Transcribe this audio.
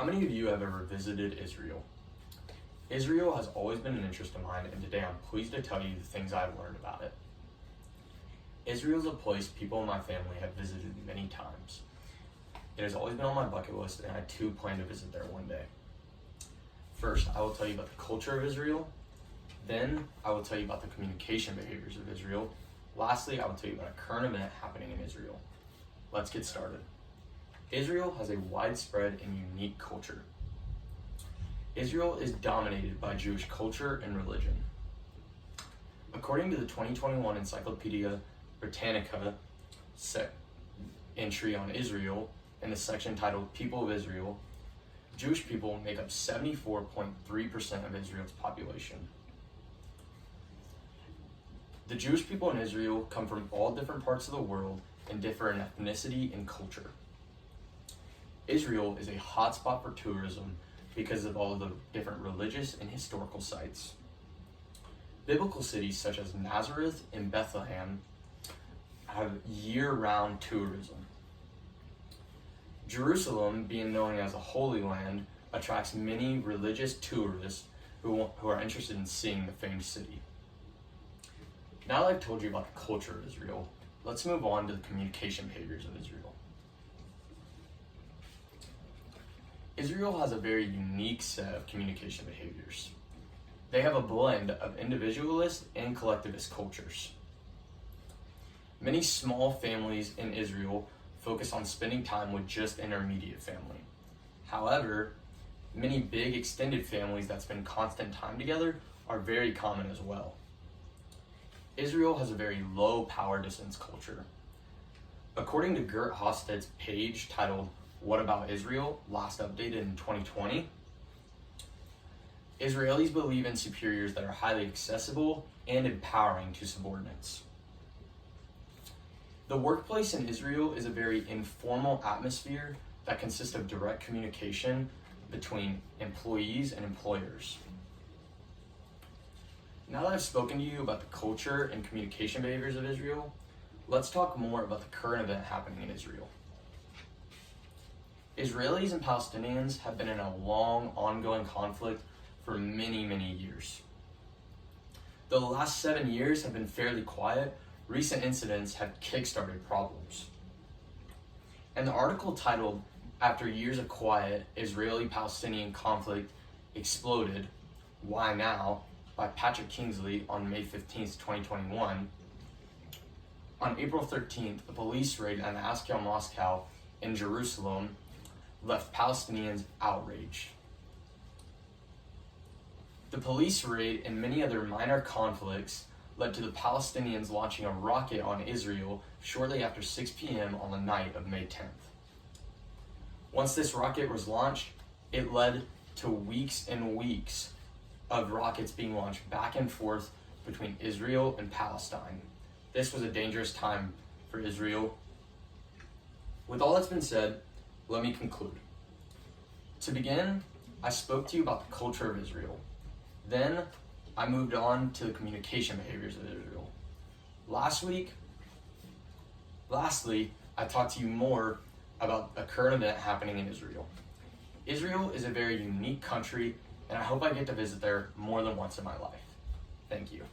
many of you have ever visited Israel? Israel has always been an interest of mine, and today I'm pleased to tell you the things I've learned about it. Israel is a place people in my family have visited many times. It has always been on my bucket list, and I too plan to visit there one day. First, I will tell you about the culture of Israel. Then, I will tell you about the communication behaviors of Israel. Lastly, I will tell you about a current event happening in Israel. Let's get started. Israel has a widespread and unique culture. Israel is dominated by Jewish culture and religion. According to the 2021 Encyclopedia Britannica entry on Israel, in the section titled People of Israel, Jewish people make up 74.3% of Israel's population. The Jewish people in Israel come from all different parts of the world and differ in ethnicity and culture. Israel is a hotspot for tourism because of all of the different religious and historical sites. Biblical cities such as Nazareth and Bethlehem have year-round tourism. Jerusalem, being known as a Holy Land, attracts many religious tourists who are interested in seeing the famed city. Now that I've told you about the culture of Israel, let's move on to the communication behaviors of Israel. Israel has a very unique set of communication behaviors. They have a blend of individualist and collectivist cultures. Many small families in Israel focus on spending time with just intermediate family. However, many big extended families that spend constant time together are very common as well. Israel has a very low power distance culture. According to Gert Hofstad's page titled What About Israel, last updated in 2020, Israelis believe in superiors that are highly accessible and empowering to subordinates. The workplace in Israel is a very informal atmosphere that consists of direct communication between employees and employers. Now that I've spoken to you about the culture and communication behaviors of Israel, let's talk more about the current event happening in Israel. Israelis and Palestinians have been in a long, ongoing conflict for many, many years. Though the last 7 years have been fairly quiet, recent incidents have kick-started problems. And the article titled, After Years of Quiet, Israeli-Palestinian Conflict Exploded, Why Now?, by Patrick Kingsley on May 15th, 2021. On April 13th, a police raid on Askel Moscow in Jerusalem left Palestinians outraged. The police raid and many other minor conflicts led to the Palestinians launching a rocket on Israel shortly after 6 p.m. on the night of May 10th. Once this rocket was launched, it led to weeks and weeks of rockets being launched back and forth between Israel and Palestine. This was a dangerous time for Israel. With all that's been said, let me conclude. To begin, I spoke to you about the culture of Israel. Then, I moved on to the communication behaviors of Israel. Lastly, I talked to you more about a current event happening in Israel. Israel is a very unique country, and I hope I get to visit there more than once in my life. Thank you.